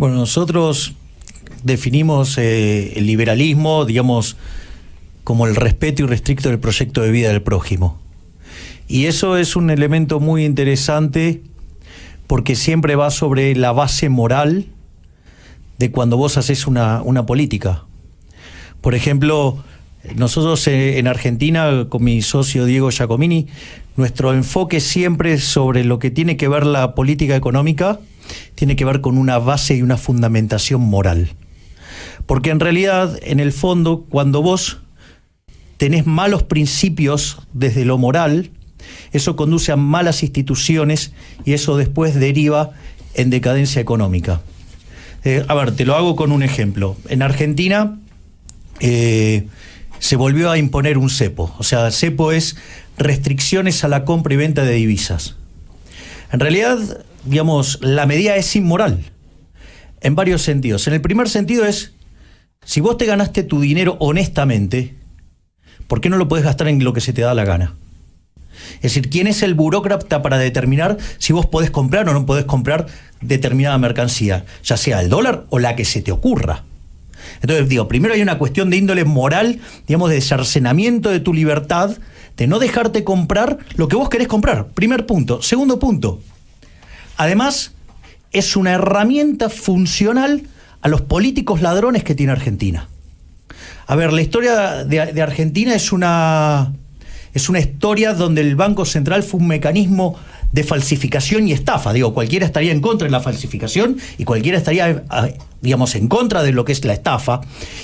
Bueno, nosotros definimos el liberalismo, digamos, como el respeto irrestricto del proyecto de vida del prójimo. Y eso es un elemento muy interesante porque siempre va sobre la base moral de cuando vos haces una política. Por ejemplo, nosotros en Argentina, con mi socio Diego Giacomini, nuestro enfoque siempre sobre lo que tiene que ver la política económica tiene que ver con una base y una fundamentación moral. Porque en realidad, en el fondo, cuando vos tenés malos principios desde lo moral, eso conduce a malas instituciones y eso después deriva en decadencia económica. A ver, te lo hago con un ejemplo. En Argentina se volvió a imponer un cepo. O sea, el cepo es restricciones a la compra y venta de divisas. En realidad, digamos, la medida es inmoral en varios sentidos. En el primer sentido es, si vos te ganaste tu dinero honestamente, ¿por qué no lo podés gastar en lo que se te da la gana? Es decir, ¿quién es el burócrata para determinar si vos podés comprar o no podés comprar determinada mercancía, ya sea el dólar o la que se te ocurra? Entonces, digo, primero hay una cuestión de índole moral, digamos, de cercenamiento de tu libertad, de no dejarte comprar lo que vos querés comprar. Primer punto. Segundo punto. Además, es una herramienta funcional a los políticos ladrones que tiene Argentina. A ver, la historia de Argentina es una historia donde el Banco Central fue un mecanismo de falsificación y estafa. Digo, cualquiera estaría en contra de la falsificación y cualquiera estaría, digamos, en contra de lo que es la estafa.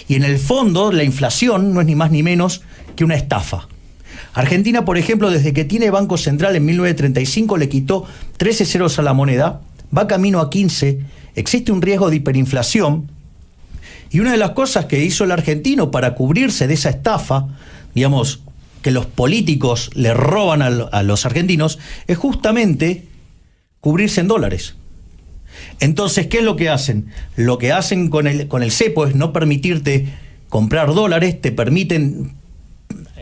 Y en el fondo, la inflación no es ni más ni menos que una estafa. Argentina, por ejemplo, desde que tiene Banco Central en 1935, le quitó 13 ceros a la moneda, va camino a 15, existe un riesgo de hiperinflación. Y una de las cosas que hizo el argentino para cubrirse de esa estafa, digamos, que los políticos le roban a los argentinos, es justamente cubrirse en dólares. Entonces, ¿qué es lo que hacen? Lo que hacen con el cepo es no permitirte comprar dólares, te permiten,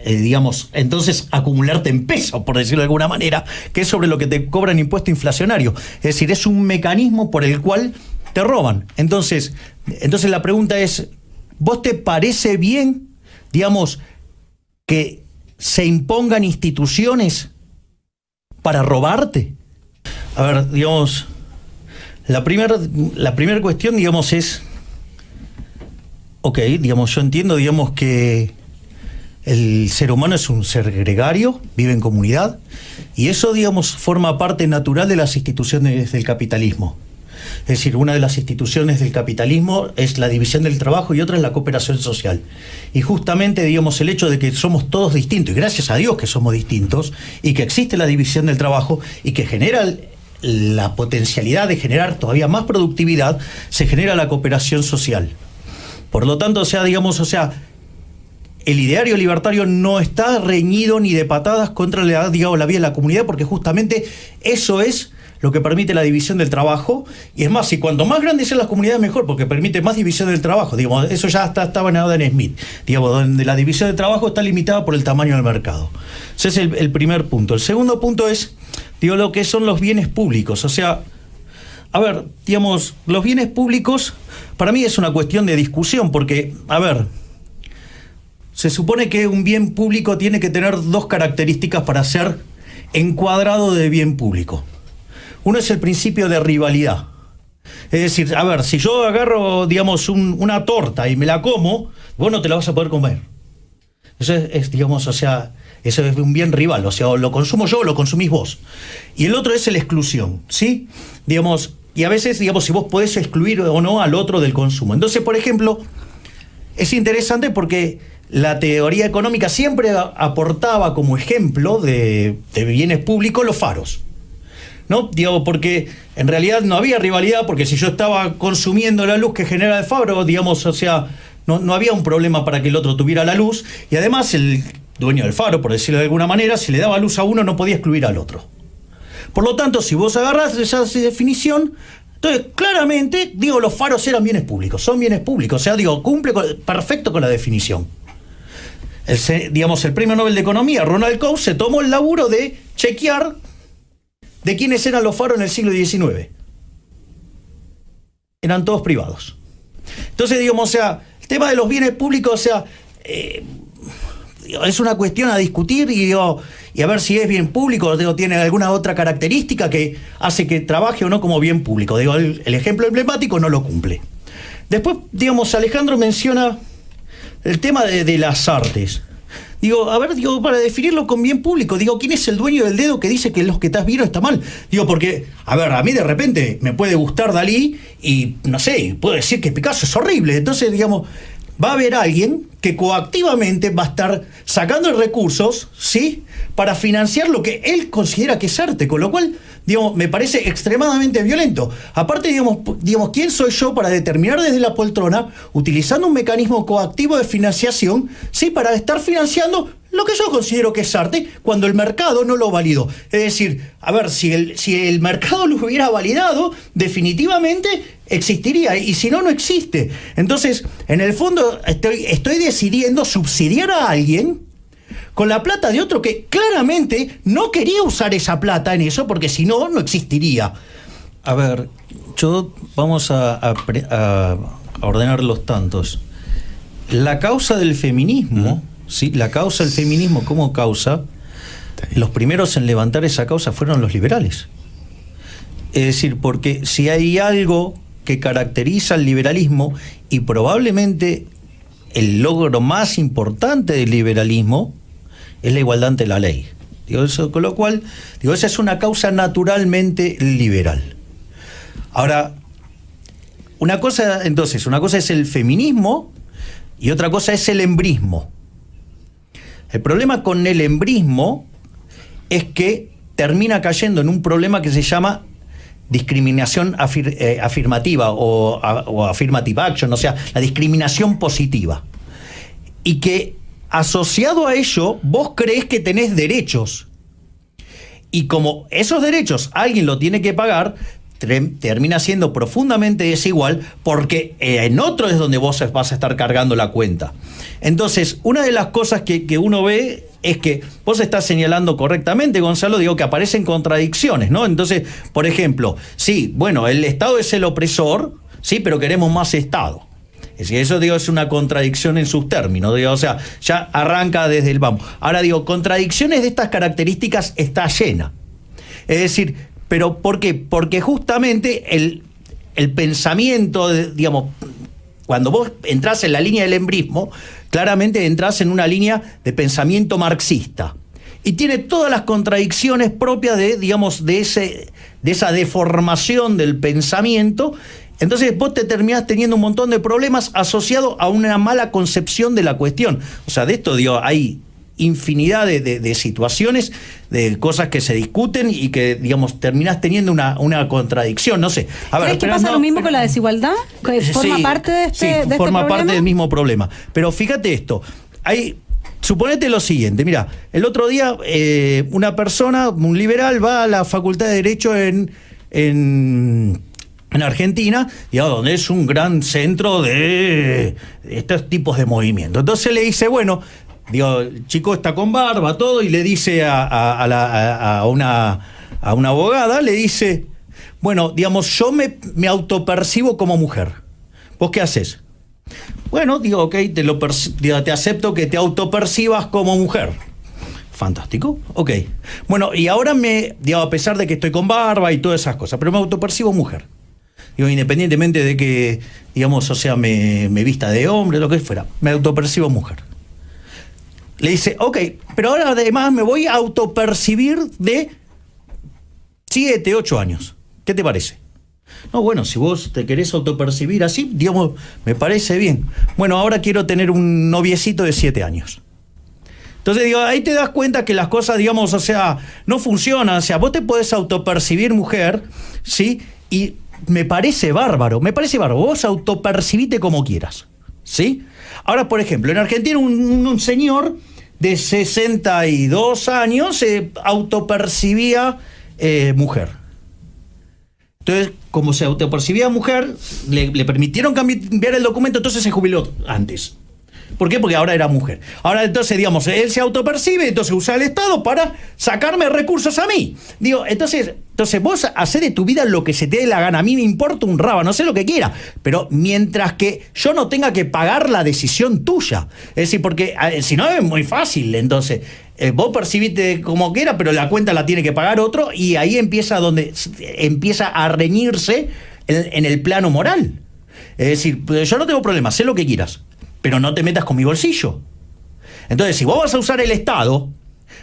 digamos, entonces acumularte en pesos, por decirlo de alguna manera, que es sobre lo que te cobran impuesto inflacionario. Es decir, es un mecanismo por el cual te roban. Entonces la pregunta es, ¿vos te parece bien, digamos, que se impongan instituciones para robarte? A ver, digamos, la primera cuestión, digamos, es, ok, digamos, yo entiendo, digamos, que el ser humano es un ser gregario, vive en comunidad, y eso, digamos, forma parte natural de las instituciones del capitalismo. Es decir, una de las instituciones del capitalismo es la división del trabajo y otra es la cooperación social. Y justamente, digamos, el hecho de que somos todos distintos, y gracias a Dios que somos distintos, y que existe la división del trabajo y que genera la potencialidad de generar todavía más productividad, se genera la cooperación social. Por lo tanto, el ideario libertario no está reñido ni de patadas contra la vida de la comunidad, porque justamente eso es lo que permite la división del trabajo. Y es más, si cuanto más grandes sean las comunidades, mejor, porque permite más división del trabajo. Digamos, eso ya estaba en Adam Smith, digamos, donde la división del trabajo está limitada por el tamaño del mercado. Ese es el primer punto. El segundo punto es, lo que son los bienes públicos. O sea, a ver, digamos, los bienes públicos para mí es una cuestión de discusión, porque, a ver, se supone que un bien público tiene que tener dos características para ser encuadrado de bien público. Uno es el principio de rivalidad. Es decir, a ver, si yo agarro, digamos, una torta y me la como, vos no te la vas a poder comer. Eso es, digamos, eso es un bien rival, o sea, lo consumo yo o lo consumís vos. Y el otro es la exclusión, ¿sí? Digamos, y a veces, digamos, si vos podés excluir o no al otro del consumo. Entonces, por ejemplo, es interesante porque la teoría económica siempre aportaba como ejemplo de bienes públicos los faros, ¿no? Digo, porque en realidad no había rivalidad, porque si yo estaba consumiendo la luz que genera el faro, digamos, no había un problema para que el otro tuviera la luz, y además el dueño del faro, por decirlo de alguna manera, si le daba luz a uno no podía excluir al otro. Por lo tanto, si vos agarrás esa definición, entonces claramente, los faros eran bienes públicos, son bienes públicos, o sea, cumple perfecto con la definición. El premio Nobel de Economía, Ronald Coase, se tomó el laburo de chequear de quiénes eran los faros en el siglo XIX. eran todos privados. Entonces, digamos, o sea, el tema de los bienes públicos, o sea, es una cuestión a discutir y a ver si es bien público o tiene alguna otra característica que hace que trabaje o no como bien público. Digo, el ejemplo emblemático no lo cumple. Después, digamos, Alejandro menciona el tema de las artes. Digo, a ver, digo, para definirlo con bien público, digo, ¿quién es el dueño del dedo que dice que lo que estás viendo está mal? Digo, porque, a ver, a mí de repente me puede gustar Dalí y, no sé, puedo decir que Picasso es horrible. Entonces, digamos, va a haber alguien que coactivamente va a estar sacando recursos, ¿sí?, para financiar lo que él considera que es arte, con lo cual, digamos, me parece extremadamente violento. Aparte, digamos, ¿quién soy yo para determinar desde la poltrona, utilizando un mecanismo coactivo de financiación, ¿sí?, para estar financiando lo que yo considero que es arte, cuando el mercado no lo validó? Es decir, a ver, si el mercado lo hubiera validado, definitivamente existiría, y si no, no existe. Entonces, en el fondo, estoy decidiendo subsidiar a alguien con la plata de otro que claramente no quería usar esa plata en eso, porque si no, no existiría. A ver, vamos a ordenar los tantos. La causa del feminismo, ¿sí?, la causa del feminismo como causa, los primeros en levantar esa causa fueron los liberales. Es decir, porque si hay algo que caracteriza al liberalismo, y probablemente el logro más importante del liberalismo, es la igualdad ante la ley. Digo, eso, con lo cual, digo, esa es una causa naturalmente liberal. Ahora, una cosa es el feminismo y otra cosa es el embrismo. El problema con el embrismo es que termina cayendo en un problema que se llama discriminación afirmativa o affirmative action, o sea, la discriminación positiva. Y que asociado a ello, vos creés que tenés derechos. Y como esos derechos alguien lo tiene que pagar, termina siendo profundamente desigual, porque en otro es donde vos vas a estar cargando la cuenta. Entonces, una de las cosas que uno ve es que vos estás señalando correctamente, Gonzalo, digo, que aparecen contradicciones, ¿no? Entonces, por ejemplo, sí, bueno, el Estado es el opresor, sí, pero queremos más Estado. Es decir, eso, digo, es una contradicción en sus términos, digo, o sea, ya arranca desde el vamos. Ahora, digo, contradicciones de estas características está llena. Es decir, ¿pero por qué? Porque justamente el pensamiento, digamos, cuando vos entrás en la línea del embrismo, claramente entrás en una línea de pensamiento marxista. Y tiene todas las contradicciones propias de, digamos, de esa deformación del pensamiento. Entonces vos te terminás teniendo un montón de problemas asociados a una mala concepción de la cuestión. O sea, de esto, digo, hay infinidad de situaciones, de cosas que se discuten y que, digamos, terminás teniendo una contradicción, no sé. A ver, ¿crees que pasa lo mismo con la desigualdad? ¿Que forma parte de este forma problema? parte del mismo problema. Pero fíjate esto, suponete lo siguiente, mira, el otro día una persona, un liberal, va a la Facultad de Derecho en Argentina, digamos, donde es un gran centro de estos tipos de movimientos. Entonces le dice, bueno, digo, el chico está con barba, todo, y le dice a una abogada, le dice, bueno, digamos, yo me autopercibo como mujer. ¿Vos qué haces? Bueno, digo, ok, te acepto que te autopercibas como mujer. Fantástico, ok. Bueno, y ahora digo, a pesar de que estoy con barba y todas esas cosas, pero me autopercibo mujer. Digo, independientemente de que, digamos, o sea, me vista de hombre, lo que fuera, me autopercibo mujer. Le dice, ok, pero ahora además me voy a autopercibir de 7, 8 años. ¿Qué te parece? No, bueno, si vos te querés autopercibir así, digamos, me parece bien. Bueno, ahora quiero tener un noviecito de 7 años. Entonces, digo, ahí te das cuenta que las cosas, digamos, o sea, no funcionan. O sea, vos te podés autopercibir mujer, ¿sí? Y me parece bárbaro. Vos autopercibite como quieras, ¿sí? Ahora, por ejemplo, en Argentina un señor de 62 años se autopercibía mujer. Entonces, como se autopercibía mujer, le permitieron cambiar el documento, entonces se jubiló antes. ¿Por qué? Porque ahora era mujer. Ahora entonces, digamos, él se autopercibe, entonces usa el Estado para sacarme recursos a mí. Digo, entonces vos hacés de tu vida lo que se te dé la gana. A mí me importa un raba, no sé lo que quiera. Pero mientras que yo no tenga que pagar la decisión tuya. Es decir, porque si no es muy fácil, entonces... vos percibiste como quiera, pero la cuenta la tiene que pagar otro y ahí empieza a reñirse en el plano moral. Es decir, yo no tengo problema, sé lo que quieras, pero no te metas con mi bolsillo. Entonces, si vos vas a usar el Estado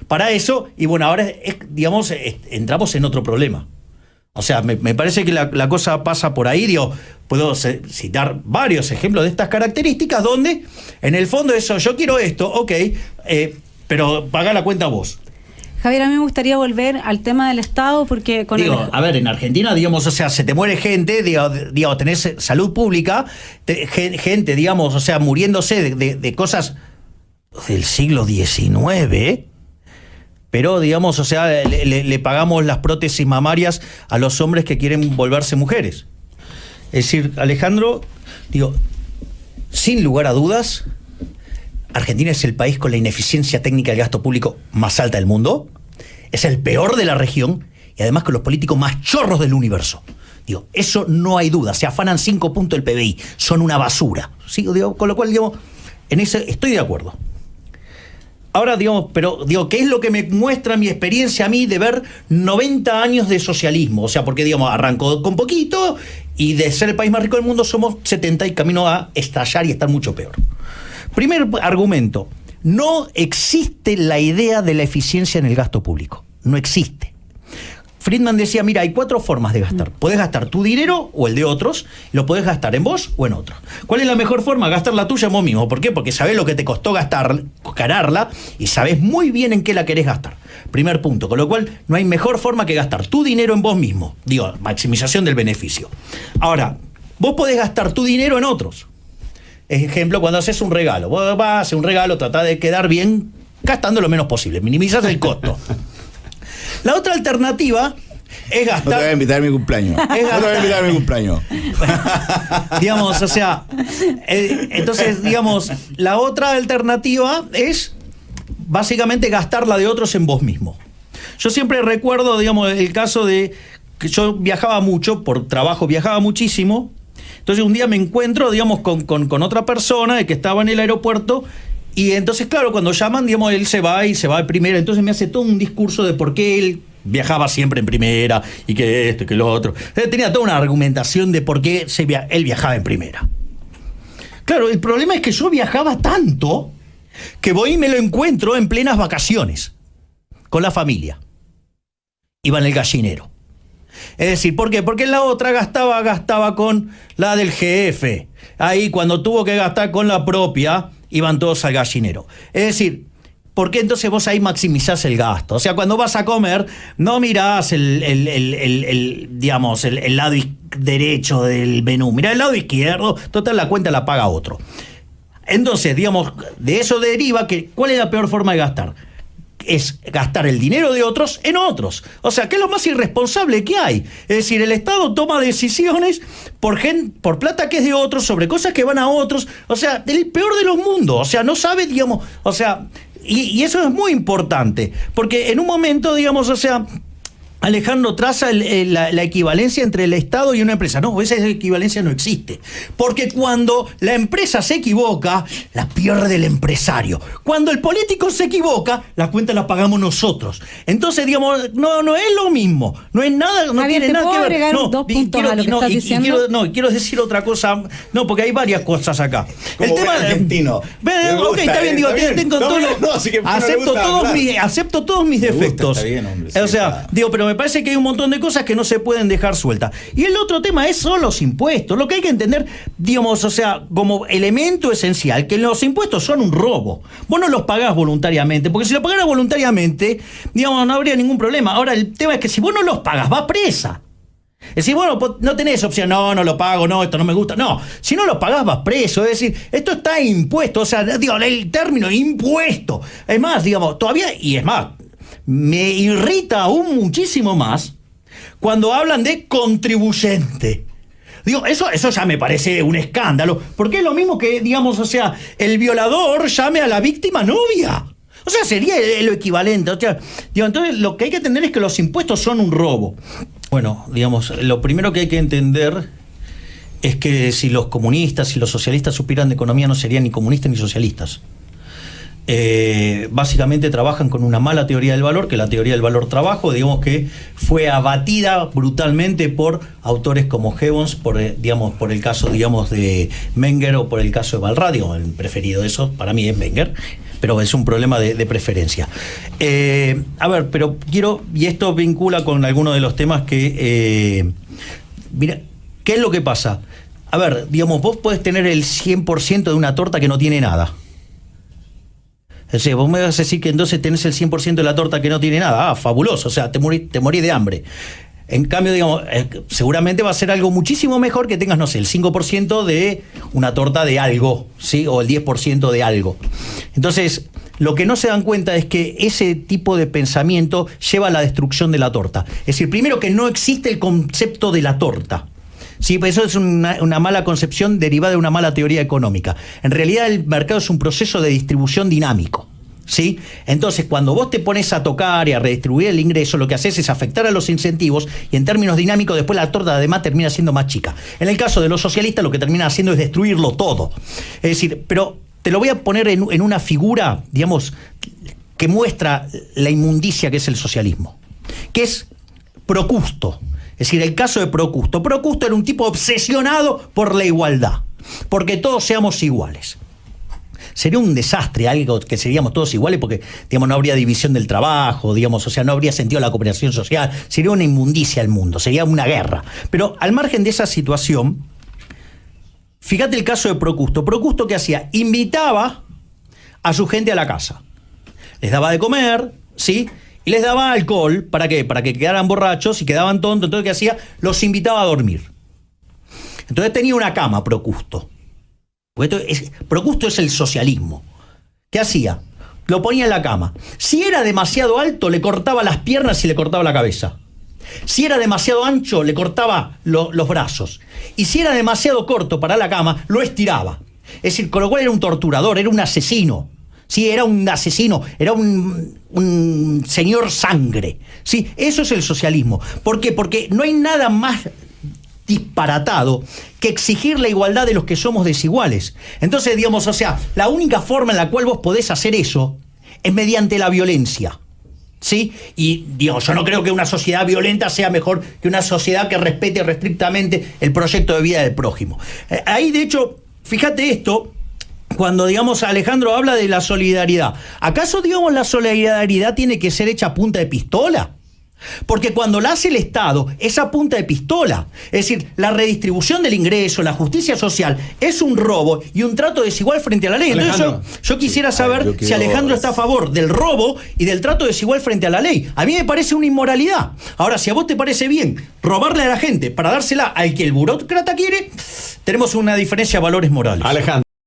para eso, y bueno, ahora, digamos, entramos en otro problema. O sea, me parece que la cosa pasa por ahí. Digo, puedo citar varios ejemplos de estas características donde, en el fondo, eso, yo quiero esto, ok, pero paga la cuenta vos. Javier, a mí me gustaría volver al tema del Estado porque... A ver, en Argentina, digamos, o sea, se te muere gente, digamos, tenés salud pública, gente, digamos, o sea, muriéndose de cosas del siglo XIX, pero, digamos, o sea, le pagamos las prótesis mamarias a los hombres que quieren volverse mujeres. Es decir, Alejandro, digo, sin lugar a dudas... Argentina es el país con la ineficiencia técnica del gasto público más alta del mundo, es el peor de la región y además con los políticos más chorros del universo. Digo, eso no hay duda, se afanan 5 puntos del PBI, son una basura. ¿Sí? Digo, con lo cual, digamos, en eso estoy de acuerdo. Ahora, digamos, pero digo, ¿qué es lo que me muestra mi experiencia a mí de ver 90 años de socialismo? O sea, porque, digamos, arrancó con poquito y de ser el país más rico del mundo somos 70 y camino a estallar y estar mucho peor. Primer argumento, no existe la idea de la eficiencia en el gasto público. No existe. Friedman decía, mira, hay 4 formas de gastar. Podés gastar tu dinero o el de otros, lo podés gastar en vos o en otros. ¿Cuál es la mejor forma? Gastar la tuya en vos mismo. ¿Por qué? Porque sabés lo que te costó ganarla y sabés muy bien en qué la querés gastar. Primer punto. Con lo cual, no hay mejor forma que gastar tu dinero en vos mismo. Digo, maximización del beneficio. Ahora, vos podés gastar tu dinero en otros. Ejemplo, cuando haces un regalo. Vos vas a hacer un regalo, tratás de quedar bien gastando lo menos posible. Minimizás el costo. La otra alternativa es gastar... No te voy a invitar a mi cumpleaños. No te voy a invitar a mi cumpleaños. Digamos, o sea... entonces, digamos, la otra alternativa es básicamente gastar la de otros en vos mismo. Yo siempre recuerdo, digamos, el caso de que yo viajaba mucho, por trabajo viajaba muchísimo. Entonces un día me encuentro, digamos, con otra persona que estaba en el aeropuerto y entonces, claro, cuando llaman, digamos, él se va en primera. Entonces me hace todo un discurso de por qué él viajaba siempre en primera y que esto y que lo otro. Tenía toda una argumentación de por qué él viajaba en primera. Claro, el problema es que yo viajaba tanto que voy y me lo encuentro en plenas vacaciones con la familia. Iba en el gallinero. Es decir, ¿por qué? Porque la otra gastaba con la del jefe. Ahí cuando tuvo que gastar con la propia, iban todos al gallinero. Es decir, ¿por qué entonces vos ahí maximizás el gasto? O sea, cuando vas a comer, no mirás digamos, el lado derecho del menú, mirá el lado izquierdo, total la cuenta la paga otro. Entonces, digamos, de eso deriva que, ¿cuál es la peor forma de gastar? Es gastar el dinero de otros en otros. O sea, ¿qué es lo más irresponsable que hay? Es decir, el Estado toma decisiones por plata que es de otros, sobre cosas que van a otros. O sea, el peor de los mundos. O sea, no sabe, digamos, o sea, y eso es muy importante, porque en un momento, digamos, o sea, Alejandro traza la equivalencia entre el Estado y una empresa. No, esa equivalencia no existe. Porque cuando la empresa se equivoca, la pierde el empresario. Cuando el político se equivoca, la cuenta la pagamos nosotros. Entonces, digamos, no es lo mismo. No es nada, no Javier, tiene nada que ver. agregar No, 2 puntos a lo que estás diciendo. Quiero decir otra cosa. No, porque hay varias cosas acá. Como el tema argentino. Ok, está bien, digo, tengo todo. Acepto todos mis defectos. Está bien, hombre, o sea, digo, pero me parece que hay un montón de cosas que no se pueden dejar sueltas. Y el otro tema son los impuestos. Lo que hay que entender, digamos, o sea, como elemento esencial, que los impuestos son un robo. Vos no los pagás voluntariamente, porque si lo pagaras voluntariamente, digamos, no habría ningún problema. Ahora, el tema es que si vos no los pagas, vas presa. Es decir, bueno, no tenés opción, no lo pago, no, esto no me gusta. No, si no lo pagás, vas preso. Es decir, esto está impuesto. O sea, digo, el término impuesto. Es más, digamos, todavía, y es más, me irrita aún muchísimo más cuando hablan de contribuyente. Digo, eso ya me parece un escándalo, porque es lo mismo que, digamos, o sea, el violador llame a la víctima novia. O sea, sería lo equivalente. O sea, digo, entonces lo que hay que entender es que los impuestos son un robo. Bueno, digamos, lo primero que hay que entender es que si los comunistas y los socialistas supieran de economía no serían ni comunistas ni socialistas. Básicamente trabajan con una mala teoría del valor, que la teoría del valor trabajo, digamos que fue abatida brutalmente por autores como Gibbons, por el caso, digamos, de Menger o por el caso de Valradio. El preferido de esos para mí es Menger, pero es un problema de preferencia. A ver, pero quiero, y esto vincula con algunos de los temas que... mira, ¿qué es lo que pasa? A ver, digamos, vos podés tener el 100% de una torta que no tiene nada. O sea, vos me vas a decir que entonces tenés el 100% de la torta que no tiene nada. Ah, fabuloso, o sea, te morís de hambre. En cambio, digamos, seguramente va a ser algo muchísimo mejor que tengas, no sé, el 5% de una torta de algo, ¿sí? O el 10% de algo. Entonces, lo que no se dan cuenta es que ese tipo de pensamiento lleva a la destrucción de la torta. Es decir, primero que no existe el concepto de la torta. Sí, pues eso es una mala concepción derivada de una mala teoría económica. En realidad el mercado es un proceso de distribución dinámico, ¿sí? Entonces, cuando vos te pones a tocar y a redistribuir el ingreso, lo que haces es afectar a los incentivos y en términos dinámicos después la torta además termina siendo más chica. En el caso de los socialistas lo que terminan haciendo es destruirlo todo. Es decir, pero te lo voy a poner en una figura, digamos, que muestra la inmundicia que es el socialismo, que es Procusto. Es decir, el caso de Procusto. Procusto era un tipo obsesionado por la igualdad, porque todos seamos iguales. Sería un desastre, algo que seríamos todos iguales, porque, digamos, no habría división del trabajo, digamos, o sea, no habría sentido la cooperación social, sería una inmundicia al mundo, sería una guerra. Pero al margen de esa situación, fíjate el caso de Procusto. Procusto, ¿qué hacía? Invitaba a su gente a la casa. Les daba de comer, ¿sí? Y les daba alcohol, ¿para qué? Para que quedaran borrachos y quedaban tontos. Entonces, ¿qué hacía? Los invitaba a dormir. Entonces tenía una cama, Procusto. Procusto es el socialismo. ¿Qué hacía? Lo ponía en la cama. Si era demasiado alto, le cortaba las piernas y le cortaba la cabeza. Si era demasiado ancho, le cortaba los brazos. Y si era demasiado corto para la cama, lo estiraba. Es decir, con lo cual era un torturador, era un asesino. Sí, era un asesino, era un señor sangre. Sí, eso es el socialismo. ¿Por qué? Porque no hay nada más disparatado que exigir la igualdad de los que somos desiguales. Entonces, digamos, o sea, la única forma en la cual vos podés hacer eso es mediante la violencia. ¿Sí? Y, digamos, yo no creo que una sociedad violenta sea mejor que una sociedad que respete restrictamente el proyecto de vida del prójimo. Ahí, de hecho, fíjate esto. Cuando, digamos, Alejandro habla de la solidaridad, ¿acaso, digamos, la solidaridad tiene que ser hecha a punta de pistola? Porque cuando la hace el Estado es a punta de pistola. Es decir, la redistribución del ingreso, la justicia social, es un robo y un trato desigual frente a la ley. Entonces yo quisiera saber si Alejandro está a favor del robo y del trato desigual frente a la ley. A mí me parece una inmoralidad. Ahora, si a vos te parece bien robarle a la gente para dársela al que el burócrata quiere, tenemos una diferencia de valores morales. Alejandro.